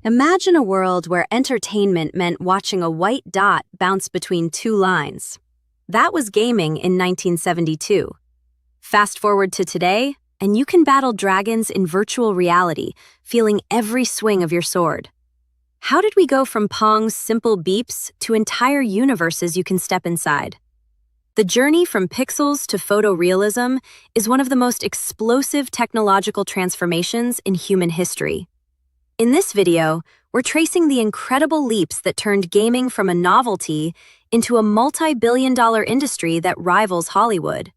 Imagine a world where entertainment meant watching a white dot bounce between two lines. That was gaming in 1972. Fast forward to today, and you can battle dragons in virtual reality, feeling every swing of your sword. How did we go from Pong's simple beeps to entire universes you can step inside? The journey from pixels to photorealism is one of the most explosive technological transformations in human history. In this video, we're tracing the incredible leaps that turned gaming from a novelty into a multi-billion-dollar industry that rivals Hollywood.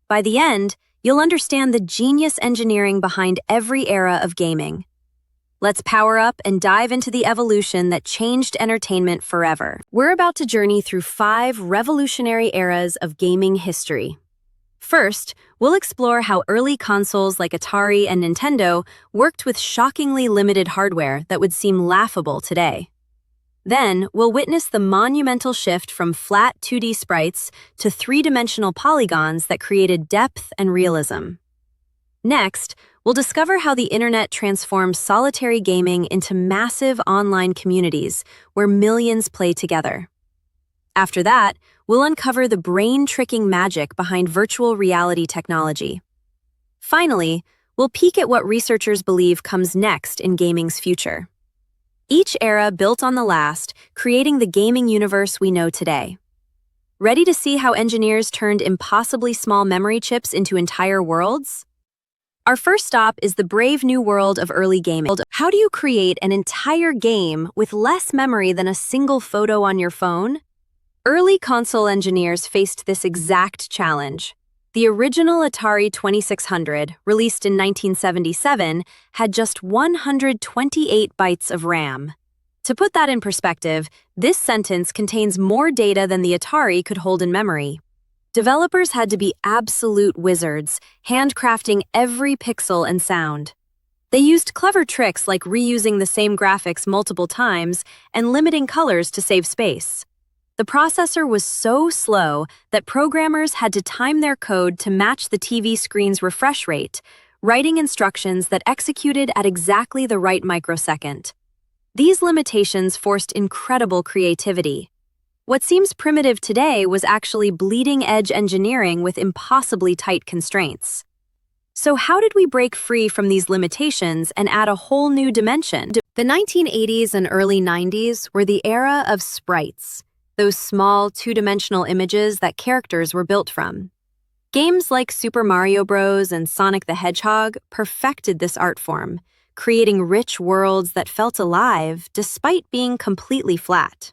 By the end, you'll understand the genius engineering behind every era of gaming. Let's power up and dive into the evolution that changed entertainment forever. We're about to journey through 5 revolutionary eras of gaming history. First, we'll explore how early consoles like Atari and Nintendo worked with shockingly limited hardware that would seem laughable today. Then, we'll witness the monumental shift from flat 2D sprites to 3-dimensional polygons that created depth and realism. Next, we'll discover how the internet transformed solitary gaming into massive online communities where millions play together. After that, we'll uncover the brain-tricking magic behind virtual reality technology. Finally, we'll peek at what researchers believe comes next in gaming's future. Each era built on the last, creating the gaming universe we know today. Ready to see how engineers turned impossibly small memory chips into entire worlds? Our first stop is the brave new world of early gaming. How do you create an entire game with less memory than a single photo on your phone? Early console engineers faced this exact challenge. The original Atari 2600, released in 1977, had just 128 bytes of RAM. To put that in perspective, this sentence contains more data than the Atari could hold in memory. Developers had to be absolute wizards, handcrafting every pixel and sound. They used clever tricks like reusing the same graphics multiple times and limiting colors to save space. The processor was so slow that programmers had to time their code to match the TV screen's refresh rate, writing instructions that executed at exactly the right microsecond. These limitations forced incredible creativity. What seems primitive today was actually bleeding-edge engineering with impossibly tight constraints. So how did we break free from these limitations and add a whole new dimension? The 1980s and early 90s were the era of sprites, those small, two-dimensional images that characters were built from. Games like Super Mario Bros. And Sonic the Hedgehog perfected this art form, creating rich worlds that felt alive despite being completely flat.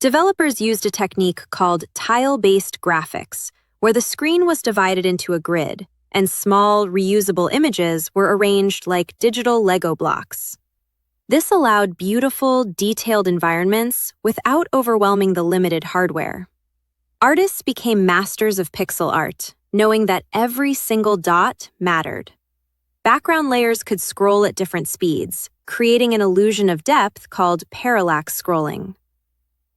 Developers used a technique called tile-based graphics, where the screen was divided into a grid, and small, reusable images were arranged like digital Lego blocks. This allowed beautiful, detailed environments without overwhelming the limited hardware. Artists became masters of pixel art, knowing that every single dot mattered. Background layers could scroll at different speeds, creating an illusion of depth called parallax scrolling.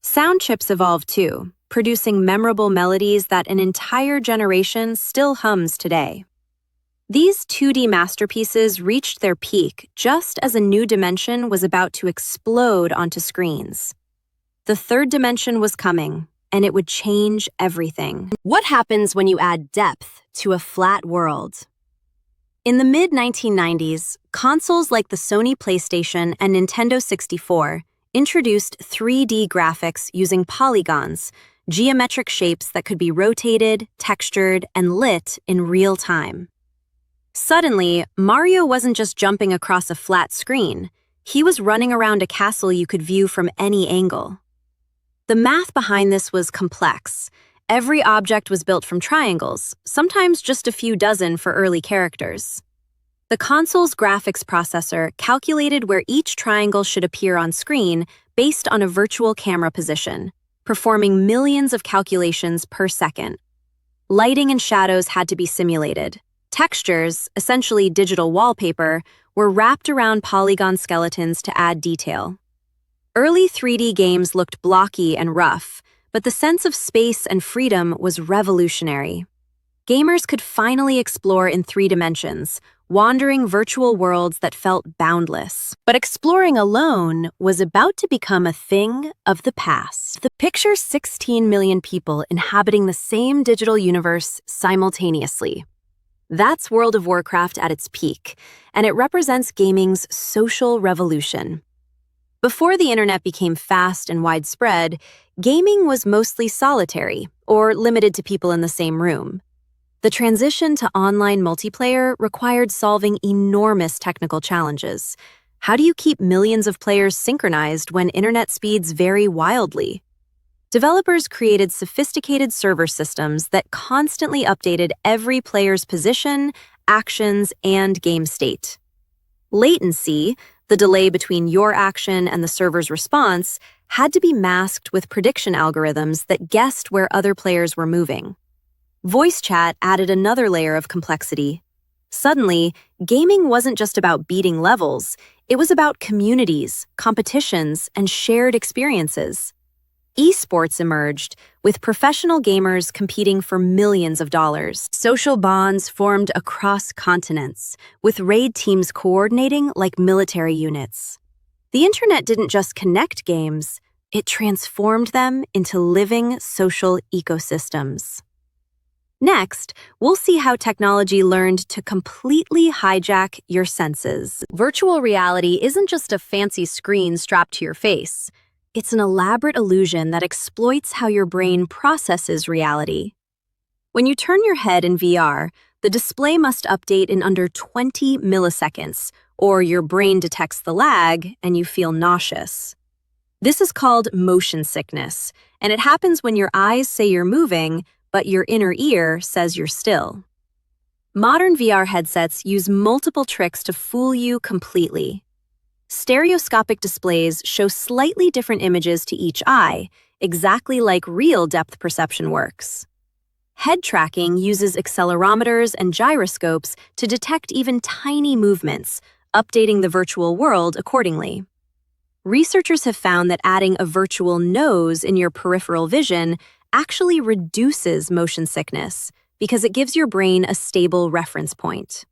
Sound chips evolved too, producing memorable melodies that an entire generation still hums today. These 2D masterpieces reached their peak just as a new dimension was about to explode onto screens. The third dimension was coming, and it would change everything. What happens when you add depth to a flat world? In the mid-1990s, consoles like the Sony PlayStation and Nintendo 64 introduced 3D graphics using polygons, geometric shapes that could be rotated, textured, and lit in real time. Suddenly, Mario wasn't just jumping across a flat screen. He was running around a castle you could view from any angle. The math behind this was complex. Every object was built from triangles, sometimes just a few dozen for early characters. The console's graphics processor calculated where each triangle should appear on screen based on a virtual camera position, performing millions of calculations per second. Lighting and shadows had to be simulated. Textures, essentially digital wallpaper, were wrapped around polygon skeletons to add detail. Early 3D games looked blocky and rough, but the sense of space and freedom was revolutionary. Gamers could finally explore in 3 dimensions, wandering virtual worlds that felt boundless. But exploring alone was about to become a thing of the past. Picture 16 million people inhabiting the same digital universe simultaneously. That's World of Warcraft at its peak, and it represents gaming's social revolution. Before the internet became fast and widespread, gaming was mostly solitary or limited to people in the same room. The transition to online multiplayer required solving enormous technical challenges. How do you keep millions of players synchronized when internet speeds vary wildly? Developers created sophisticated server systems that constantly updated every player's position, actions, and game state. Latency, the delay between your action and the server's response, had to be masked with prediction algorithms that guessed where other players were moving. Voice chat added another layer of complexity. Suddenly, gaming wasn't just about beating levels, it was about communities, competitions, and shared experiences. Esports emerged, with professional gamers competing for millions of dollars. Social bonds formed across continents, with raid teams coordinating like military units. The internet didn't just connect games, it transformed them into living social ecosystems. Next, we'll see how technology learned to completely hijack your senses. Virtual reality isn't just a fancy screen strapped to your face. It's an elaborate illusion that exploits how your brain processes reality. When you turn your head in VR, the display must update in under 20 milliseconds, or your brain detects the lag and you feel nauseous. This is called motion sickness, and it happens when your eyes say you're moving, but your inner ear says you're still. Modern VR headsets use multiple tricks to fool you completely. Stereoscopic displays show slightly different images to each eye, exactly like real depth perception works. Head tracking uses accelerometers and gyroscopes to detect even tiny movements, updating the virtual world accordingly. Researchers have found that adding a virtual nose in your peripheral vision actually reduces motion sickness because it gives your brain a stable reference point.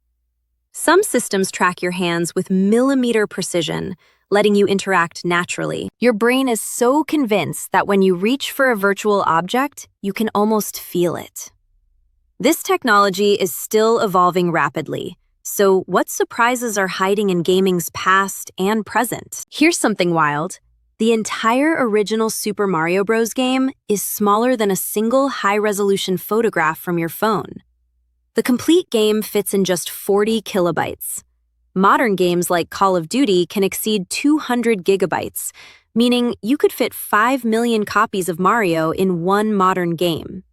Some systems track your hands with millimeter precision, letting you interact naturally. Your brain is so convinced that when you reach for a virtual object, you can almost feel it. This technology is still evolving rapidly, so what surprises are hiding in gaming's past and present? Here's something wild. The entire original Super Mario Bros. Game is smaller than a single high-resolution photograph from your phone. The complete game fits in just 40 kilobytes. Modern games like Call of Duty can exceed 200 gigabytes, meaning you could fit 5 million copies of Mario in one modern game.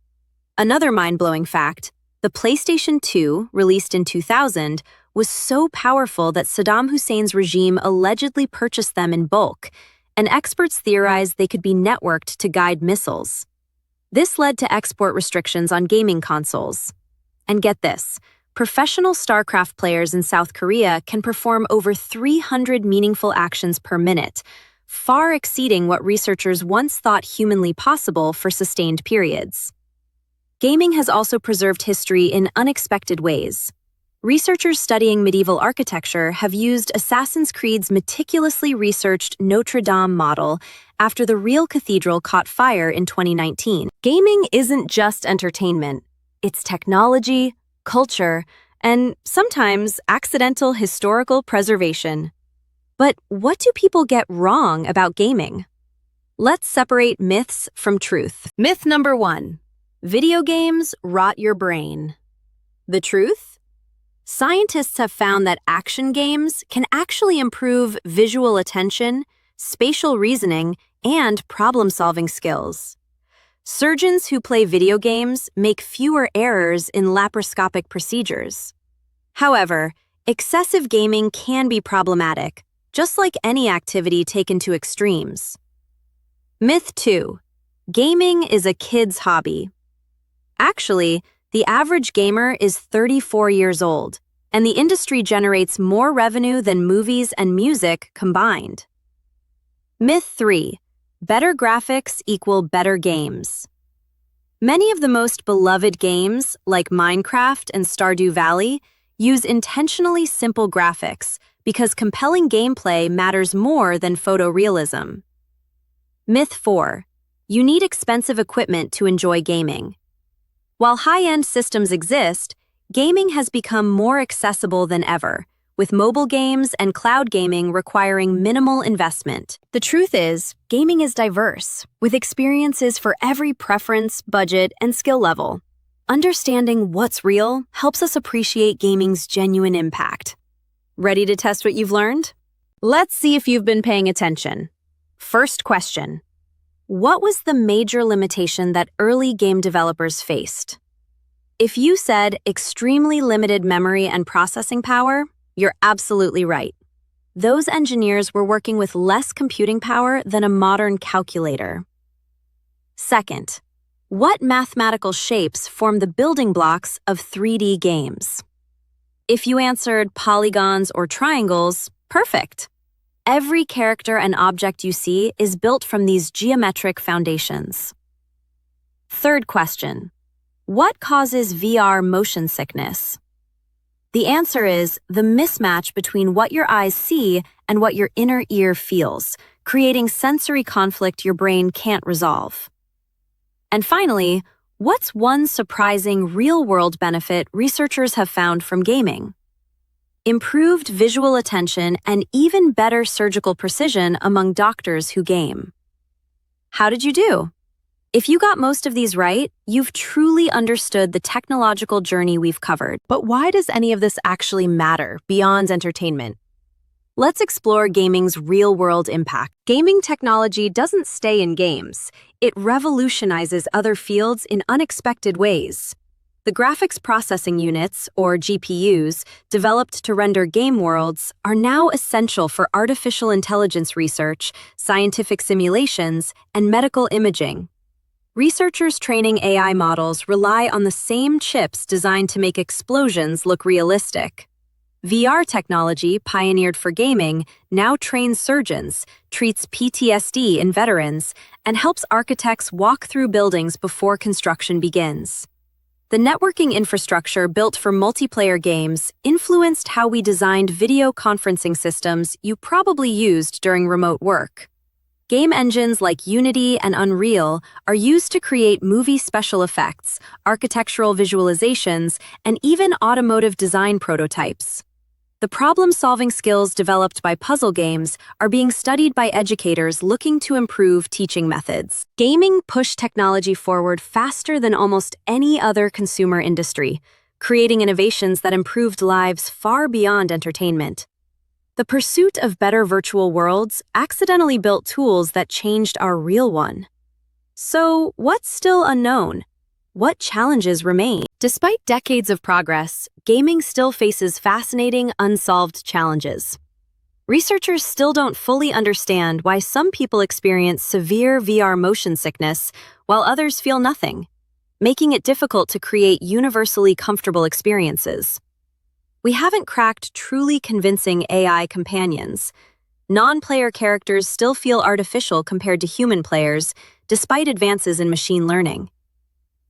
Another mind-blowing fact, the PlayStation 2, released in 2000, was so powerful that Saddam Hussein's regime allegedly purchased them in bulk, and experts theorized they could be networked to guide missiles. This led to export restrictions on gaming consoles. And get this, professional StarCraft players in South Korea can perform over 300 meaningful actions per minute, far exceeding what researchers once thought humanly possible for sustained periods. Gaming has also preserved history in unexpected ways. Researchers studying medieval architecture have used Assassin's Creed's meticulously researched Notre Dame model after the real cathedral caught fire in 2019. Gaming isn't just entertainment. It's technology, culture, and sometimes accidental historical preservation. But what do people get wrong about gaming? Let's separate myths from truth. Myth number 1. Video games rot your brain. The truth? Scientists have found that action games can actually improve visual attention, spatial reasoning, and problem-solving skills. Surgeons who play video games make fewer errors in laparoscopic procedures. However, excessive gaming can be problematic, just like any activity taken to extremes. Myth 2. Gaming is a kid's hobby. Actually, the average gamer is 34 years old, and the industry generates more revenue than movies and music combined. Myth 3. Better graphics equal better games. Many of the most beloved games, like Minecraft and Stardew Valley, Use intentionally simple graphics because compelling gameplay matters more than photorealism. Myth 4. You need expensive equipment to enjoy gaming. While high-end systems exist, gaming has become more accessible than ever, with mobile games and cloud gaming requiring minimal investment. The truth is, gaming is diverse, with experiences for every preference, budget, and skill level. Understanding what's real helps us appreciate gaming's genuine impact. Ready to test what you've learned? Let's see if you've been paying attention. First question. What was the major limitation that early game developers faced? If you said extremely limited memory and processing power, you're absolutely right. Those engineers were working with less computing power than a modern calculator. Second, what mathematical shapes form the building blocks of 3D games? If you answered polygons or triangles, perfect. Every character and object you see is built from these geometric foundations. Third question, what causes VR motion sickness? The answer is the mismatch between what your eyes see and what your inner ear feels, creating sensory conflict your brain can't resolve. And finally, what's one surprising real-world benefit researchers have found from gaming? Improved visual attention and even better surgical precision among doctors who game. How did you do? If you got most of these right, you've truly understood the technological journey we've covered. But why does any of this actually matter beyond entertainment? Let's explore gaming's real-world impact. Gaming technology doesn't stay in games. It revolutionizes other fields in unexpected ways. The graphics processing units, or GPUs, developed to render game worlds, are now essential for artificial intelligence research, scientific simulations, and medical imaging. Researchers training AI models rely on the same chips designed to make explosions look realistic. VR technology, pioneered for gaming, now trains surgeons, treats PTSD in veterans, and helps architects walk through buildings before construction begins. The networking infrastructure built for multiplayer games influenced how we designed video conferencing systems you probably used during remote work. Game engines like Unity and Unreal are used to create movie special effects, architectural visualizations, and even automotive design prototypes. The problem-solving skills developed by puzzle games are being studied by educators looking to improve teaching methods. Gaming pushed technology forward faster than almost any other consumer industry, creating innovations that improved lives far beyond entertainment. The pursuit of better virtual worlds accidentally built tools that changed our real one. So, what's still unknown? What challenges remain? Despite decades of progress, gaming still faces fascinating, unsolved challenges. Researchers still don't fully understand why some people experience severe VR motion sickness while others feel nothing, making it difficult to create universally comfortable experiences. We haven't cracked truly convincing AI companions. Non-player characters still feel artificial compared to human players, despite advances in machine learning.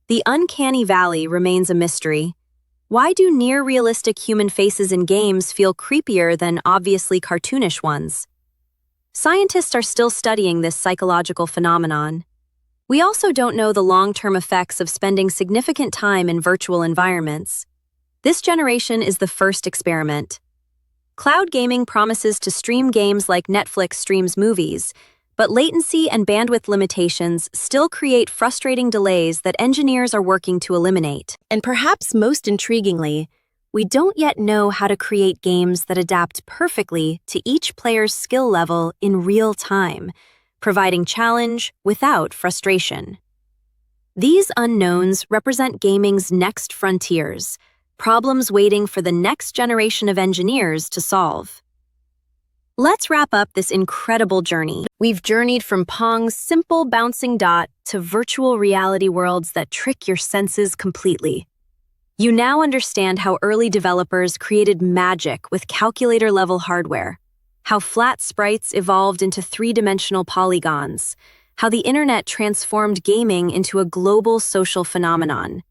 The uncanny valley remains a mystery. Why do near-realistic human faces in games feel creepier than obviously cartoonish ones? Scientists are still studying this psychological phenomenon. We also don't know the long-term effects of spending significant time in virtual environments. This generation is the first experiment. Cloud gaming promises to stream games like Netflix streams movies, but latency and bandwidth limitations still create frustrating delays that engineers are working to eliminate. And perhaps most intriguingly, we don't yet know how to create games that adapt perfectly to each player's skill level in real time, providing challenge without frustration. These unknowns represent gaming's next frontiers, problems waiting for the next generation of engineers to solve. Let's wrap up this incredible journey. We've journeyed from Pong's simple bouncing dot to virtual reality worlds that trick your senses completely. You now understand how early developers created magic with calculator-level hardware, how flat sprites evolved into three-dimensional polygons, how the internet transformed gaming into a global social phenomenon,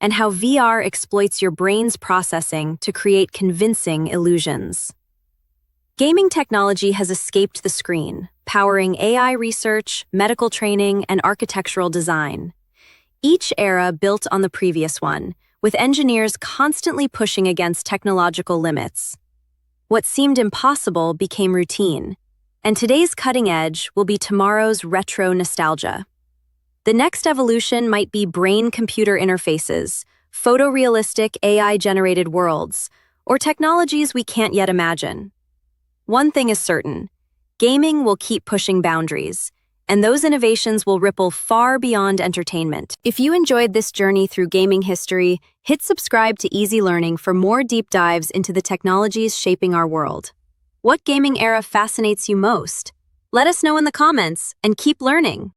and how VR exploits your brain's processing to create convincing illusions. Gaming technology has escaped the screen, powering AI research, medical training, and architectural design. Each era built on the previous one, with engineers constantly pushing against technological limits. What seemed impossible became routine, and today's cutting edge will be tomorrow's retro nostalgia. The next evolution might be brain-computer interfaces, photorealistic AI-generated worlds, or technologies we can't yet imagine. One thing is certain: gaming will keep pushing boundaries, and those innovations will ripple far beyond entertainment. If you enjoyed this journey through gaming history, hit subscribe to Easy Learning for more deep dives into the technologies shaping our world. What gaming era fascinates you most? Let us know in the comments, and keep learning.